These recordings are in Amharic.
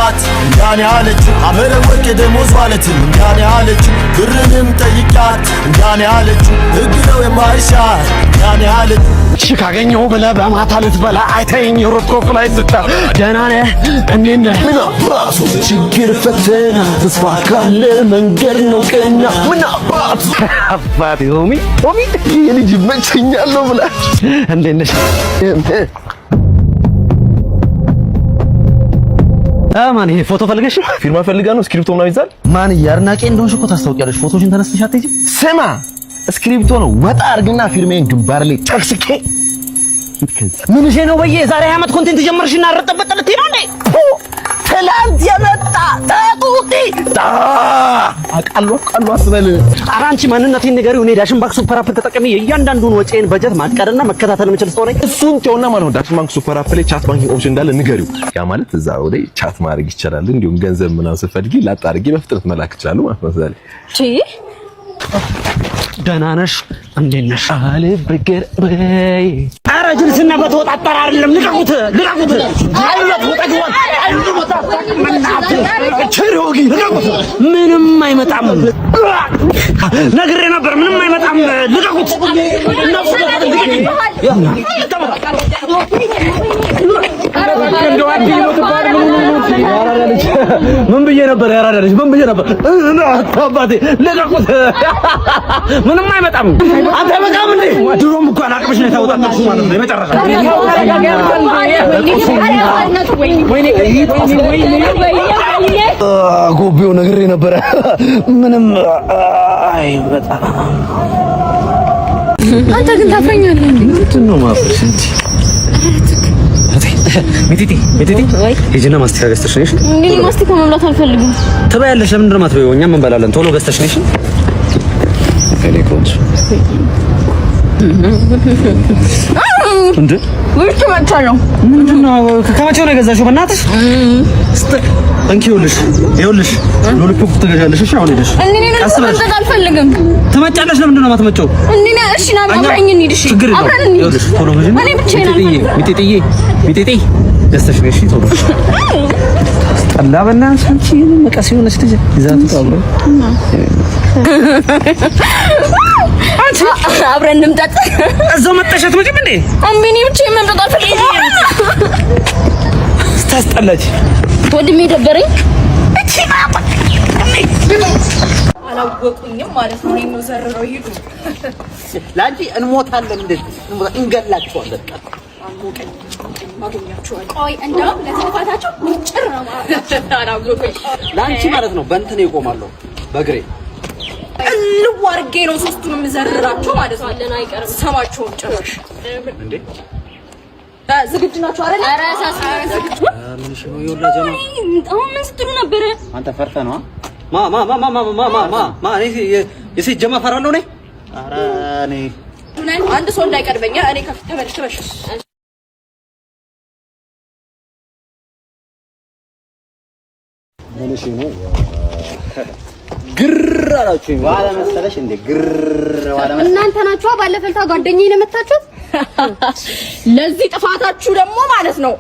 ጠይቃት እንዳኔ አለች አመረ ወርቅ ደሞዝ ማለትም እንዳኔ አለች ብርንም ጠይቃት እንዳኔ አለች ህግ ነው የማይሻር እንዳኔ አለች እሺ ካገኘው ብለህ በማታ ልትበላ አይተኸኝ ሮጥኮ ላይ ዝታ ደህና ነህ እንዴት ነህ ምን አባቱ ችግር ፈተና ተስፋ ካለ መንገድ ነው ቀና ምን አባቱ አባቴ ሆሚ የልጅ መቸኛል ነው ብላ እንዴት ነሽ ማን ይሄ ፎቶ ፈልገሽ ፊርማ ፈልጋ ነው ስክሪፕቶ ምናምን ይዛል ማን ያርናቄ እንደሆንሽ እኮ ታስታውቂያለሽ ፎቶሽን ተነስተሽ አትሄጂም ስማ ስክሪፕቶ ነው ወጣ አርግና ፊርሜን ግንባር ላይ ጠቅስኬ ምን እሺ ነው በየ ዛሬ አመት ኮንቴንት ጀመርሽና አረጠበጠለት ነው እንዴ ትላንት የመጣ ታጡቲ አቃሉ አስበል አራንቺ ማንነቴን ንገሪው እኔ ዳሽን ባንክ ሱፐር አፕ ተጠቅሜ የእያንዳንዱን ወጪን በጀት ማቀድና መከታተል የምችል ሰው ነኝ እሱን ተውና ማለት ነው ዳሽን ባንክ ሱፐር አፕ ላይ ቻት ባንኪንግ ኦፕሽን እንዳለ ንገሪው ያ ማለት እዛው ላይ ቻት ማድረግ ይቻላል እንዲሁም ገንዘብ ምናምን ስትፈልጊ ላጣርጊ በፍጥነት መላክ ይችላል ማለት ነው ዛሬ ደህና ነሽ እንዴት ነሽ አለ በገር በይ ኧረ ጅልስና በተወጣጣረ አይደለም ልቀቁት አይወጥ ወጣግዋል አይወጥ ቸሮጊ ልቀቁት ምንም አይመጣም ነግሬ ነበር ምንም አይመጣም ልቀቁት ምን ብዬ ነበር ያራዳልሽ ምን ብዬ ነበር አባቴ ልቀቁት ምንም አይመጣም አንተ በቃም እንዴ ድሮም እኮ አላቅምሽ ነው ታውጣጣኩ ማለት ነው የመጨረሻ ጎቤው ነግሬ ነበር ምንም አይመጣም አንተ ግን ታፈኛለህ እንዴ ነው ማፍሽ እንጂ ሚቲቲ ሂጂና ማስቲካ ገዝተሽ ነሽ እንዴ ማስቲካ መብላት አልፈልግም ትበያለሽ ለምን እንደማት በይው እኛም እንበላለን ቶሎ ገዝተሽ ነሽ እኔ ቆንጆ እንዴ ወይስ መጣለው ምንድነው ከመቼው ነው የገዛሽው በእናትሽ እንኪውልሽ ይኸውልሽ ሎሊፖፕ ትገዣለሽ እሺ አሁን ሄደሽ ቀስ ብለሽ አልፈልግም ትመጫለሽ ለምንድን ነው የማትመጪው እንዴ እሺ ና አብረኝ እንሂድ እሺ አብረን እንሂድ ይኸውልሽ ቶሎ ገዢ እኔ ብቻዬን ሚጤ ገዝተሽ ነሽ ቶሎ ጠላ በእናትሽ አንቺ መቀስ ሆነሽ ልጅ ይዛት ታብሮ አንቺ አብረን እንምጣጥ እዛው መጣሽ አትመጪም እንዴ እምቢኒ ብቻዬን መምጣት አልፈልግም ታስጠላች ወድሜ ደበረኝ እቺ አላወቁኝም ማለት ነው እኔ ዘርረው ይሄዱ ላንቺ እንሞታለን እንደዚህ እንገላቸዋለን ቆይ እንደው ለተፋታቸው ጭር ነው ማለት ላንቺ ማለት ነው በእንትን ይቆማለሁ በእግሬ ልዋርጌ ነው ሶስቱንም ዘርራቸው ማለት ነው አለና አይቀርም ሰማቸውን ጭራሽ እንዴ ዝግጁ ናቸው አይደል? ኧረ ዝግጁ ምን እሺ ነው ይወላ ጀማ አሁን ምን ስትሉ ነበር? አንተ ፈርተህ ነው ማ እኔ የሴት ጀማ ፈራለሁ ነኝ ኧረ እኔ አንድ ሰው እንዳይቀርበኛ እኔ ከፍ ተመልሽ ምን እሺ ነው ግር አላችሁኝ ዋላ መሰለሽ እንዴ ግር ዋላ መሰለሽ እናንተ ናችሁ ባለፈልታ ጓደኛዬን የመታችሁት ለዚህ ጥፋታችሁ ደግሞ ማለት ነው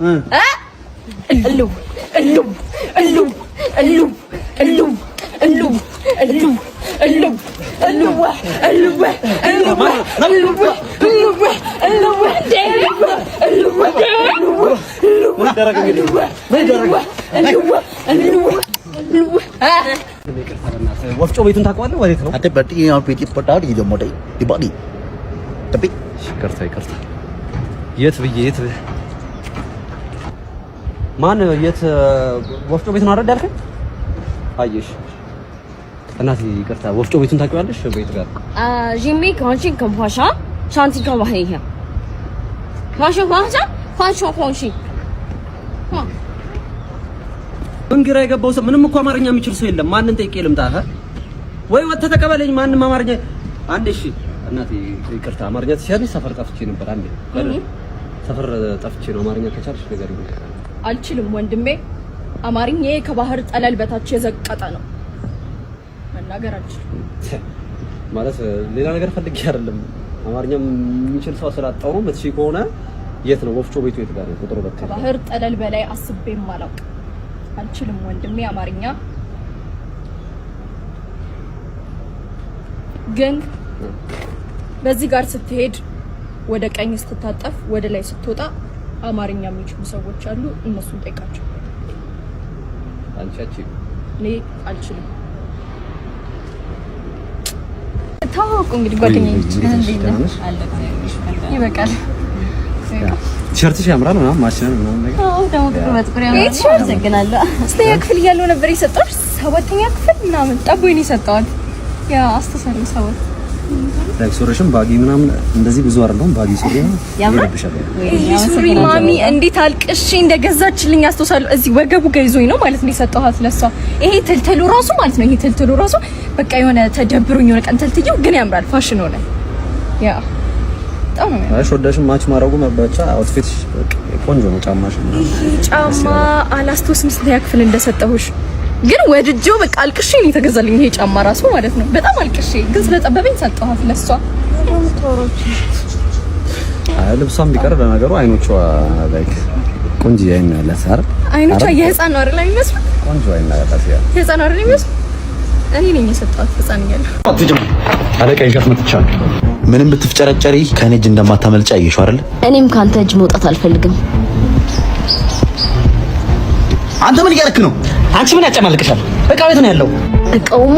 ወፍጮ ቤቱን ታውቀዋለህ ወዴት ነው አትበጥ ይሄን ቤት ይፈታል ይደሞደ ይባዲ ተቢ ይቅርታ የት ማን የት ወፍጮ ቤት ነው አይደል ያልከኝ አየሽ እናቴ ይቅርታ ወፍጮ ቤቱን ታውቂዋለሽ ቤት ጋር ጂሚ ካንቺን ከምፋሻ ሻንቲ ከማህያ ፋሾ እንግራ የገባው ሰው ምንም እኮ አማርኛ የሚችል ሰው የለም ማንን ጠይቄ ልምጣ ወይ ወጥተህ ተቀበለኝ ማንም አማርኛ አንዴ እሺ እናቴ ይቅርታ አማርኛ ትችያለሽ ሰፈር ጠፍቼ ነበር አንዴ ሰፈር ጠፍቼ ነው አማርኛ ከቻልሽ ነገር ይሁን አልችልም ወንድሜ አማርኛዬ ከባህር ጠለል በታች የዘቀጠ ነው መናገር አልችልም ማለት ሌላ ነገር ፈልጌ አይደለም አማርኛ የሚችል ሰው ስላጣው ነው መጥቼ ከሆነ የት ነው ወፍጮ ቤቱ የት ጋር ነው ቁጥሩ በቃ ከባህር ጠለል በላይ አስቤም አላውቅም አልችልም ወንድሜ አማርኛ። ግን በዚህ ጋር ስትሄድ ወደ ቀኝ ስትታጠፍ ወደ ላይ ስትወጣ አማርኛ የሚችሉ ሰዎች አሉ። እነሱን ጠይቃቸው። አንቺ እኔ አልችልም። ታውቁ እንግዲህ ጓደኛዬ ይበቃል። ቲሸርትሽ ያምራል ምናምን ማሽን ምናምን ነገር። አዎ ደግሞ ግጥም በጥቁር ያምራል። አመሰግናለሁ። አስተኛ ክፍል እያለሁ ነበር የሰጠሁሽ። 7ኛ ክፍል ምናምን ጠቦኝ ነው የሰጠኋት። ያ አስተሳሰብ ሰው ሱሪሽም ባጊ ምናምን እንደዚህ ብዙ አይደለም። ባጊ ሱሪ ይረብሻል። ሱሪ ማሚ እንዴት አልቅሼ እንደገዛችልኝ አስተሳሰብ እዚህ ወገቡ ጋር ይዞኝ ነው ማለት ነው የሰጠኋት ለሷ። ይሄ ትልትሉ ራሱ ማለት ነው። ይሄ ትልትሉ ራሱ በቃ የሆነ ተደብሩኝ የሆነ ቀን ትልትዩ ግን ያምራል። ፋሽን ሆነ። ያ በጣም ነው ያምራል። ወዳሽም ማች ማረጉ መባቻ አውትፊትሽ ቆንጆ ነው። ጫማሽ ጫማ አላስታውስም ስንት ያክፍል እንደሰጠሁሽ ግን ወድጄው በቃ አልቅሼ ነው የተገዛልኝ ይሄ ጫማ ራሱ ማለት ነው። በጣም አልቅሼ ግን ስለጠበበኝ ሰጠኋት ለሷ። ልብሷም ቢቀር ለነገሩ አይኖቿ ላይክ ቆንጆ አይን ያላት አይደል? አይኖቿ የህፃን ነው አይደል የሚመስለው? ቆንጆ አይን ያላት ያ የህፃን አይደል የሚመስለው? እኔ ነኝ የሰጠኋት ህፃን እያለሁ። አለቃ ይሻት መጥቻለሁ። ምንም ብትፍጨረጨሪ ከኔ እጅ እንደማታመልጫ አየሽው አይደል? እኔም ካንተ እጅ መውጣት አልፈልግም። አንተ ምን እያደረክ ነው? አንቺ ምን ያጨማልቅሻል? እቃው የት ነው ያለው? እቃውማ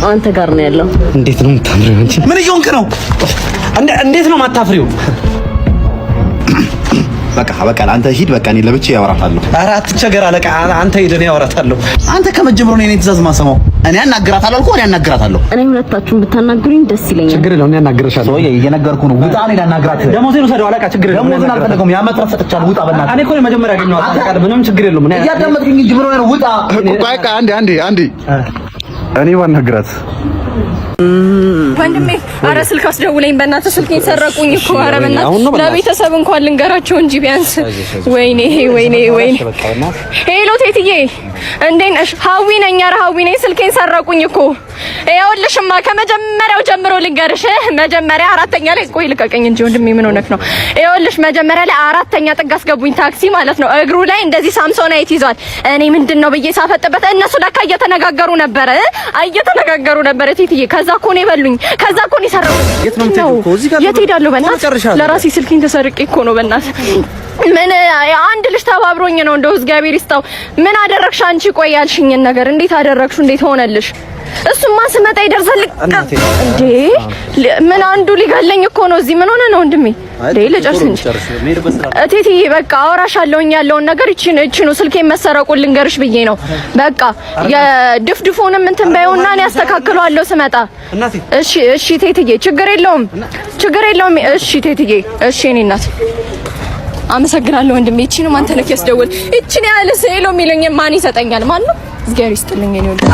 አንተ ጋር ነው ያለው። እንዴት ነው የምታምሪው አንቺ? ምን እየሆንክ ነው? እንዴት ነው የማታፍሪው? በቃ አንተ ሂድ። በቃ እኔ ለብቻ ያወራታለሁ። ኧረ አትቸገር አለቃ። አንተ ሂድ፣ እኔ ያወራታለሁ። አንተ ከመጀመሩ ነው እኔ ትእዛዝ ማሰማው። እኔ አናግራታለሁ እኮ እኔ አናግራታለሁ። እኔ ሁለታችሁን ብታናግሩኝ ደስ ይለኛል። ችግር የለውም፣ እኔ አናግርሻለሁ። ሰውዬ እየነገርኩህ ነው። ውጣ። እኔ ላናግራት። ደሞዜን ውሰደው አለቃ። ችግር የለውም። ደሞዜን አልፈለገውም። ያመጣው ሰጥቻለሁ። ውጣ በእናትህ። እኔ እኮ መጀመሪያ ያገኘኋት አለቃ። ምንም ችግር የለውም። እኔ እያዳመጥክኝ እንጂ ምን ሆነህ ነው? ውጣ። በቃ አንዴ እኔ ባናግራት ወንድሜ ኧረ ስልክ አስደውለኝ በእናትህ። ስልኬን ሰረቁኝ እኮ። ኧረ በእናትህ ለቤተሰብ እንኳን ልንገራቸው እንጂ ቢያንስ። ወይኔ ሄሎ ቴትዬ እንዴት ነሽ? ሀዊ ነኝ። ኧረ ሀዊ ነኝ። ስልኬን ሰረቁኝ እኮ። ይኸውልሽማ ከመጀመሪያው ጀምሮ ልንገርሽ። መጀመሪያ 4ኛ ላይ ቆይ ልቀቀኝ እንጂ ወንድሜ ምን ሆነክ ነው? ይኸውልሽ መጀመሪያ ላይ 4ኛ ጥግ አስገቡኝ ታክሲ ማለት ነው። እግሩ ላይ እንደዚህ ሳምሶናይት ይዟል። እኔ ምንድነው ብዬ ሳፈጥበት እነሱ ለካ እየተነጋገሩ ነበረ ቴትዬ። ከዛ እኮ ነው የበሉኝ። ከዛ እኮ ነው የሰረቁኝ። የት ነው የምትሄጂው እኮ? እዚህ ጋር የት ሄዳለሁ በእናትህ? ለራሴ ስልኬን ተሰርቄ እኮ ነው በእናትህ። ምን አንድ ልጅ ተባብሮኝ ነው እንደው እግዚአብሔር ይስጣው። ምን አደረግሽ አንቺ? ቆይ ያልሽኝን ነገር እንዴት አደረግሽ? እንዴት ሆነልሽ? እሱማ ስመጣ ይደርሳል እንዴ? ምን አንዱ ሊገለኝ እኮ ነው እዚህ። ምን ሆነ ነው ወንድሜ? ልጨርስ እንጂ እቴትዬ በቃ አወራሻለሁኝ ያለውን ነገር። እቺ ነው ስልኬን መሰረቁን ልንገርሽ ብዬ ነው። በቃ የድፍድፉንም እንትን ባይውና እኔ አስተካክለዋለሁ ስመጣ። እሺ ቴትዬ ችግር የለውም። እሺ ቴትዬ እሺ እኔ እናት አመሰግናለሁ ወንድሜ። እቺ ነው ማን ተለክ ያስደውል። እቺን ያለ ሴሎ የሚለኝ ማን ይሰጠኛል? ማን ነው? እግዚአብሔር ይስጥልኝ እኔ ወንድሜ።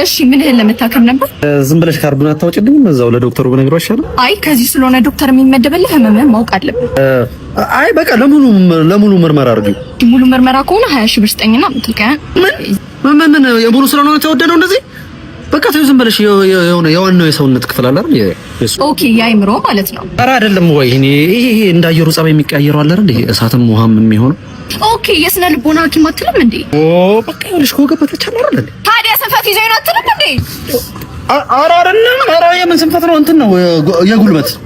እሺ ምንህን ለመታከም ነበር? ዝም ብለሽ ካርዱን አታወጪልኝም? እዛው ለዶክተሩ ብነግረው አይሻልም? አይ ከዚህ ስለሆነ ዶክተር የሚመደበልህ ህመምህን ማወቅ አለብን። አይ በቃ ለሙሉ ምርመራ አድርጊው። ሙሉ ምርመራ ከሆነ 20 ሺህ ብር ስጠኝና ምትልከ ምን የሙሉ ስለሆነ የተወደደው እንደዚህ በቃ ተይው። ዝም ብለሽ የሆነ የዋናው የሰውነት ክፍል አለ አይደል? ኦኬ የአይምሮ ማለት ነው። ኧረ አይደለም ወይ ይሄ እንዳየሩ ጸባይ የሚቀያየረው አለ አይደል? እሳትም ውሃም የሚሆነው ኦኬ የስነ ልቦና ሐኪም አትልም እንዴ? በቃ ይኸውልሽ ከወገበታች አይደል? ታዲያ ስንፈት ይዘኝ ነው አትልም እንዴ? ኧረ አይደለም። ኧረ የምን ስንፈት ነው? እንትን ነው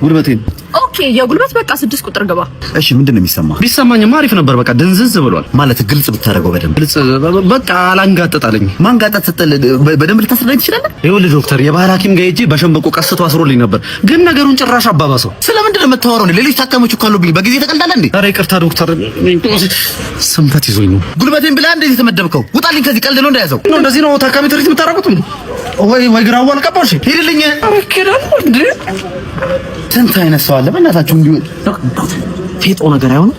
ጉልበቴን። ኦኬ የጉልበት በቃ 6 ቁጥር ግባ። እሺ ምንድነው የሚሰማህ? ቢሰማኝማ አሪፍ ነበር። በቃ ድንዝዝ ብሏል ማለት ግልጽ ብታደርገው በደንብ ግልጽ። በቃ አላንጋጠጣለኝ። ማንጋጠጥ ስትል በደንብ ልታስረዳኝ ትችላለህ? ይኸውልህ ዶክተር የባህል ሐኪም ጋር ሄጄ በሸንበቆ ቀስቶ አስሮልኝ ነበር፣ ግን ነገሩን ጭራሽ አባባሰው። ስለምንድን ነው የምታወራው? ሌሎች ታካሚዎች እኮ አሉብኝ። በጊዜ ተቀልዳለህ እንዴ? ኧረ ይቅርታ ዶክተር፣ ስንፈት ይዞኝ ነው። ጉልበቴን ብላ እንደዚህ ተመደብከው? ውጣልኝ ከዚህ። ቀልድ ነው እንደያዘው ነው። እንደዚህ ነው ታካሚ ትሪት የምታደርጉት? ወይ ግራው አልቀባሽ ሄድልኝ። አረከዳል እንዴ? ስንት አይነት ሰው አለ በእናታችሁ። እንዲሁ ፌጦ ነገር አይሆንም።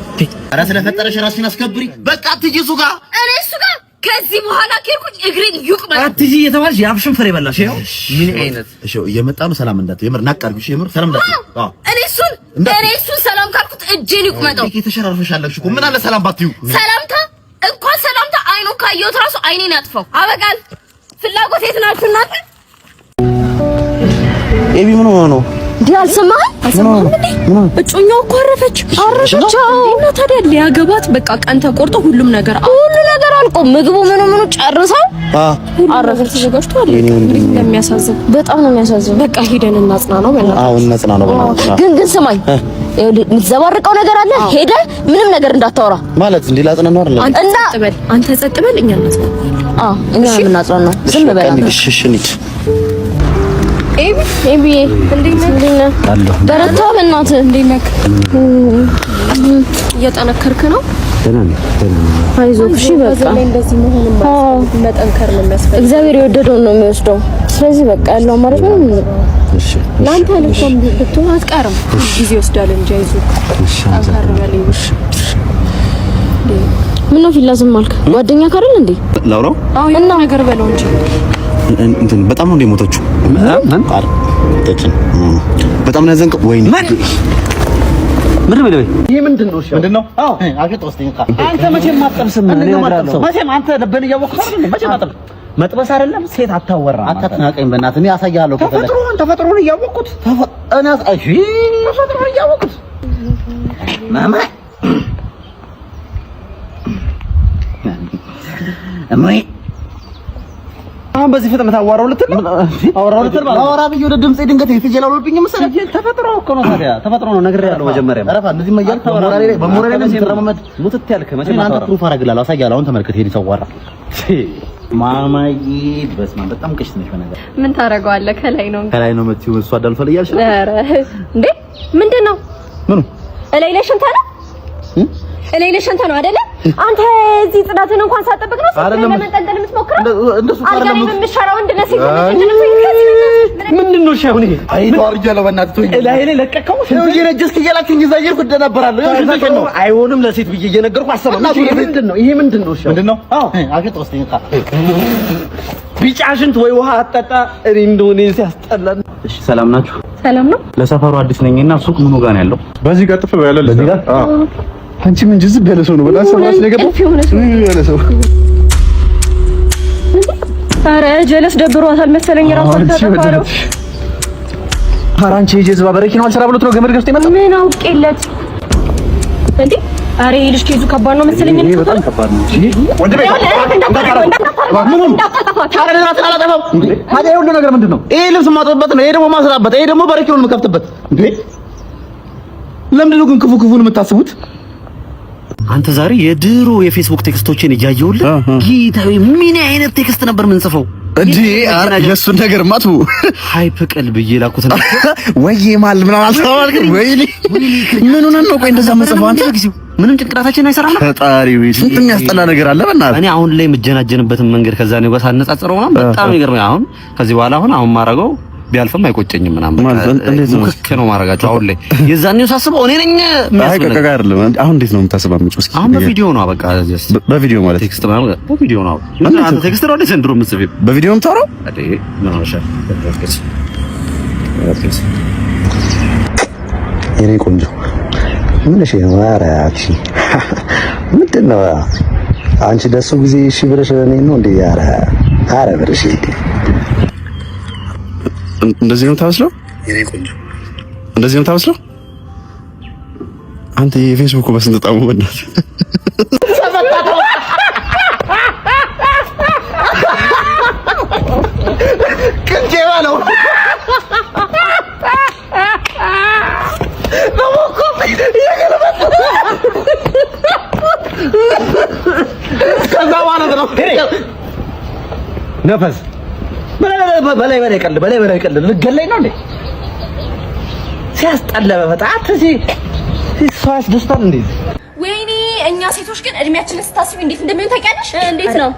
ኧረ ስለፈጠረሽ ራስሽን አስከብሪ። በቃ አትሂጂ እሱ ጋር። እኔ እሱ ጋር ከዚህ በኋላ ከሄድኩኝ እግሬን ይቁመጥ። አትሂጂ እየተባልሽ የአፍሽን ፍሬ በላሽ። ይኸው ምን አይነት እሺ፣ እየመጣ ነው። ሰላም እንዳት የምር ናቃርግሽ። የምር ሰላም እንዳት። አዎ እኔ እሱን ሰላም ካልኩት እጄን ይቁመጠው። ተሸራርፈሻለሽ እኮ። ምን አለ ሰላም ባትዩ። ሰላምታ እንኳን ሰላምታ አይኑ ካየሁት ራሱ አይኔን ያጥፋው። አበቃል። ፍላጎት የት ናችሁ እናንተ? ኤቢ ምን ሆነ ነው እንዴ? አልሰማህም እንዴ? እጮኛው እኮ አረፈች። እና ታዲያ ሊያገባት በቃ ቀን ተቆርጦ ሁሉ ነገር አልቆ ምግቡ ምኑ ጨርሰው አረፈ ተዘጋጅቷል። እንደሚያሳዝን በጣም ነው የሚያሳዝን። በቃ ሄደን እናጽና ነው በእናትህ። አሁን እናጽና ነው በእናትህ። ግን ስማኝ የምትዘባርቀው ነገር አለ። ሄደ ምንም ነገር እንዳታወራ ማለት እንዴ ላጽና ነው አይደል? አንተ ጸጥ በል እኛ እናጽና። እኛ የምናጽና ነው። ዝም በል አንተ። እሺ እንሂድ። ኤቢ እንዴት ነህ? በረታ በእናትህ። እንዴት ነህ? እየጠነከርክ ነው? ደህና ነኝ። አይዞህ እሺ። በቃ እንደዚህ መሆን መጠንከር ነው የሚያስፈልገው። እግዚአብሔር የወደደውን ነው የሚወስደው። ስለዚህ በቃ ያለው አማራጭ ነው። እሺ ለአንተ ልኮም ብትሆን አትቀርም። ጊዜ ይወስዳል እንጂ አይዞህ። እሺ ምነው ፊት ዝም አልክ? ጓደኛ ካረል እንዴ? ላውራው? አዎ እና ነገር በለው እንጂ እንትን በጣም ነው እንደሞተችው። በጣም ነው ያዘንከው። ወይኔ ምን በለው? ይሄ ምንድነው? እሺ ምንድነው? አዎ አገጥ ወስደኝ። አንተ መቼም አትጠብስም። መቼም አንተ ልብን እያወቅህ አይደል? መቼም አትጠብስ። መጥበስ አይደለም ሴት አታወራ። አታጥናቀኝ በእናትህ። እኔ አሳያለሁ። ተፈጥሮን እያወቅሁት ተፈጥሮን እያወቅሁት ማማ እማዬ አሁን በዚህ ፍጥነት አዋራው ልትል ማለት አዋራ ብዬ ወደ ድምጼ ድንገት የተጀላውልብኝ መሰለኝ። ተፈጥሮ እኮ ነው። ታዲያ ተፈጥሮ ነው ነግሬሃለሁ። መጀመሪያ አረፋ እንደዚህ ማያል በሞራሌ ላይ ሲተረማመድ ሙትት ያልክ መቼም አንተ ፕሩፍ አደርግልሃለሁ፣ አሳያለሁ። አሁን ተመልከት ይሄን ሰዋራ ማማዬ በስመ አብ በጣም ቀሽት ነሽ። በነገር ምን ታደርገዋለህ? ከላይ ነው መጥተው እሷ አዳልፈል እያልሽ ነው። ኧረ እንዴ ምንድነው? ምኑ እላይ ላይ ሽንታ ነው እላይ ላይ ሽንታ ነው አይደለ? አንተ እዚህ ጽዳትን እንኳን ሳትጠብቅ ነው ለመንጠልጠል የምትሞክረው? እንደሱ ካረለም የምትሻራው እንደነሱ ምንድነው? እሺ አሁን ይሄ አይተዋርጃለሁ። በእናትህ ተወኝ። እላይ ላይ ለቀቀው ነው እየነጀስክ እያላችሁኝ እዛ እየሄድኩ እንደነበራለሁ። አይሆንም ለሴት ብዬ እየነገርኩ አሰበው። ምንድነው ይሄ? ምንድነው? እሺ ምንድነው? አዎ አገጥ ወስደኝ። ቢጫ ሽንት ወይ ውሃ አጠጣ። እኔ እንደሆነ ሲያስጠላን። እሺ ሰላም ናችሁ? ሰላም ነው። ለሰፈሩ አዲስ ነኝና ሱቅ ምኑ ጋር ነው ያለው? በዚህ ቀጥፍ ያለው ለዚህ ጋር አንቺ ምን ጅዝብ ያለ ሰው ነው? በላስ ሰማሽ ነገሩ ያለ ሰው ኧረ ጀለስ ደብሯታል መሰለኝ። ራሷ ተፈራው አንቺ ጀዝባ በረኪ ነው አልሰራ ብሎት ነው ገመድ ገዝቶ ይመጣ። ምን አውቄለት እንዴ? ኧረ ይሄ ልጅ ኬዙ ከባድ ነው መሰለኝ። ይሄ በጣም ከባድ ነው። ወንድሜ ታዲያ ሁሉ ነገር ምንድነው? ይሄ ልብስ ማጥበበት ነው። ይሄ ደግሞ ማስራበት፣ ይሄ ደግሞ በረኪውን የምከፍትበት። እንዴ ለምንድን ነው ግን ክፉን የምታስቡት? አንተ ዛሬ የድሮ የፌስቡክ ቴክስቶችን እያየሁልህ ጌታዬ፣ ምን አይነት ቴክስት ነበር የምንጽፈው እንዴ? አረ የሱን ነገር ማቱ ሃይፕ ቀልብ እየላኩት ነው ወይ ማል ምን አልተባልክም? ወይኔ ምን ሆነን ነው? ቆይ እንደዛ መጽፈው አንተ ጊዜው ምንም ጭንቅላታችን አይሰራም። ፈጣሪ ወይ ስንት የሚያስጠላ ነገር አለ። በእናትህ እኔ አሁን ላይ የምጀናጀንበትን መንገድ ከዛ ነው ጋር ሳነጻጽረው ምናምን በጣም ይገርመኝ። ከዚህ በኋላ አሁን ማረገው ቢያልፍም አይቆጨኝም ምናምን ሙክክ ነው ማረጋቸው። አሁን ላይ የዛኔው ሳስበው እኔ ነኝ የሚያስፈልግ አይደለም። አሁን እንዴት ነው የምታስባምጪው? እስኪ አሁን በቪዲዮ ነው በቃ ጀስት በቪዲዮ ማለት ቴክስት ማለት በቪዲዮ ነው። አንተ ቴክስት ነው እንደ ዘንድሮ የምትጽፊው በቪዲዮ የምታወራው አዴ ምን አሻ የኔ ቆንጆ ምን እሺ ነው? ኧረ አክሽ ምንድን ነው አንቺ ደሱ ጊዜ እሺ ብለሽ እኔ ነው እንዴ? ኧረ ብለሽ እንደዚህ ነው ታስለው? የኔ ቆንጆ እንደዚህ ነው ታስለው? አንተ የፌስቡክ በስንት ጣሙ በእናትህ ከጀባ ነው ከዛ ማለት ነው ነፈስ በላይ ቀልድ ልገለኝ ነው እንዴ? ሲያስጠላ በጣም አትዚ ሰው ያስደስታል እንዴ? ወይኔ እኛ ሴቶች ግን እድሜያችንን ስታስቢ እንዴት እንደሚሆን ታውቂያለሽ? እንዴት ነው?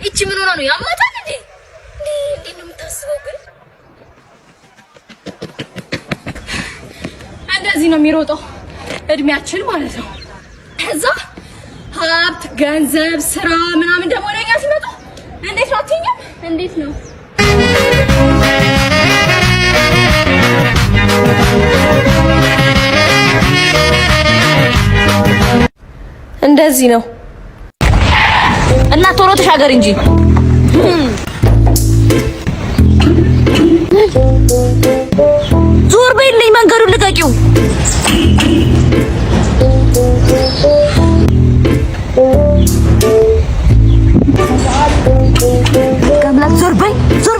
እቺ ምን ሆና ነው ያማታል እንዴ? እንዴት ነው የምታስበው ግን? እንደዚህ ነው የሚሮጠው እድሜያችን ማለት ነው። ከዛ ሀብት፣ ገንዘብ፣ ስራ ምናምን ደግሞ ወደኛ ሲመጡ እንዴት ነው አትይኝም? እንዴት ነው እንደዚህ ነው እና ቶሎ ተሻገር እንጂ ዞር በይልኝ፣ መንገዱን ልቀቂው።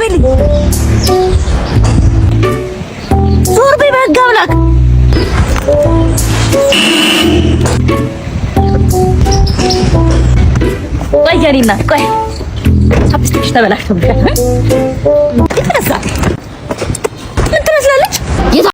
በልኝ ዞር በይ በህግ አምላክ ቆይ የኔ እናት ቆይ ቻፕስቲክሽ ተበላሽቶብሻል ይፈሳ